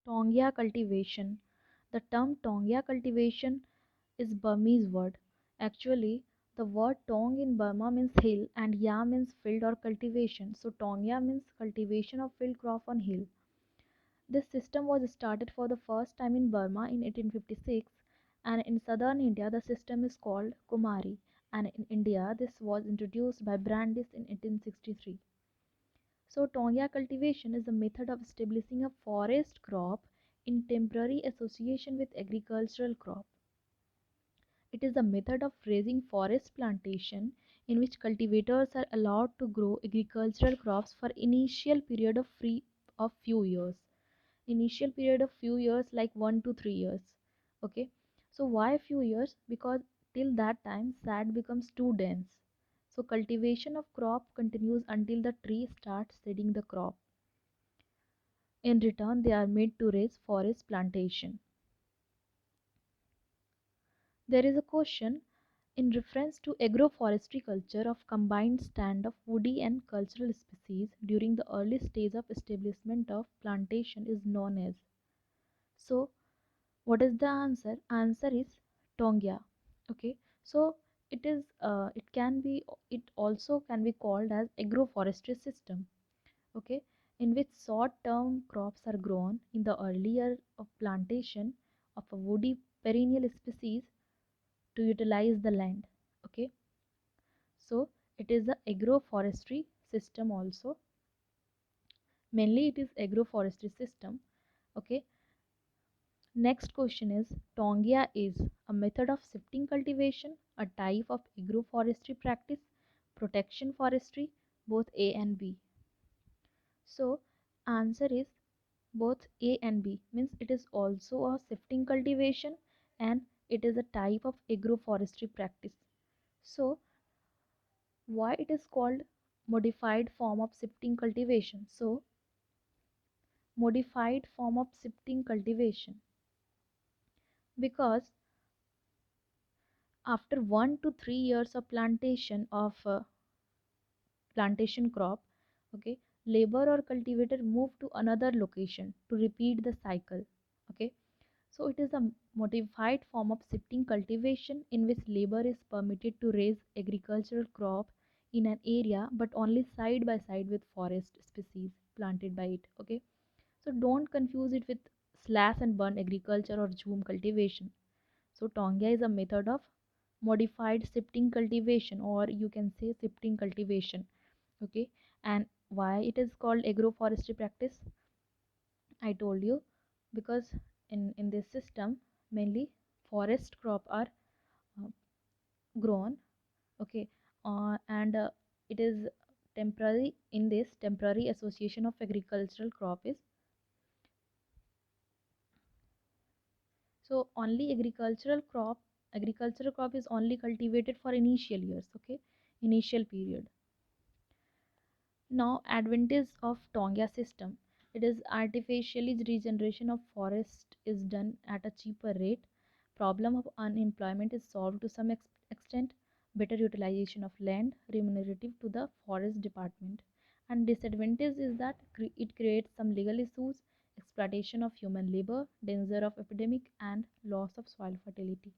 Taungya cultivation. The term Taungya cultivation is Burmese word. Actually, the word Tong in Burma means hill and Ya means field or cultivation. So Taungya means cultivation of field crop on hill. This system was started for the first time in Burma in 1856, and in southern India the system is called Kumari, and in India this was introduced by Brandis in 1863. So Taungya cultivation is a method of establishing a forest crop in temporary association with agricultural crop. It is a method of raising forest plantation in which cultivators are allowed to grow agricultural crops for initial period of few years. Initial period of few years like 1 to 3 years. Okay, so why few years? Because till that time sand becomes too dense, so cultivation of crop continues until the tree starts shedding the crop. In return they are made to raise forest plantation. There is a question in reference to agroforestry culture of combined stand of woody and cultural species during the early stage of establishment of plantation is known as. So what is the answer? Answer is Taungya. Okay, so it also can be called as agroforestry system. Okay, in which short term crops are grown in the earlier of plantation of a woody perennial species to utilize the land. Okay, so it is the agroforestry system also. Mainly it is agroforestry system. Okay, next question is Taungya is a method of shifting cultivation, a type of agroforestry practice, protection forestry, both A and B. So answer is both A and B, means it is also a shifting cultivation and it is a type of agroforestry practice. So why it is called modified form of shifting cultivation? So modified form of shifting cultivation because after 1 to 3 years of plantation of plantation crop, okay, labor or cultivator move to another location to repeat the cycle. Okay, so it is a modified form of shifting cultivation in which labor is permitted to raise agricultural crop in an area but only side by side with forest species planted by it. Okay, so don't confuse it with slash and burn agriculture or zoom cultivation. So Taungya is a method of modified shifting cultivation, or you can say shifting cultivation. Okay, and why it is called agroforestry practice? I told you because in this system mainly forest crop are uh, grown. Okay, and it is temporary. In this temporary association of so only agricultural crop is only cultivated for initial years. Okay, initial period. Now advantage of Taungya system. It is artificially regeneration of forest is done at a cheaper rate. Problem of unemployment is solved to some extent. Better utilization of land, remunerative to the forest department. And disadvantage is that it creates some legal issues, exploitation of human labor, danger of epidemic, and loss of soil fertility.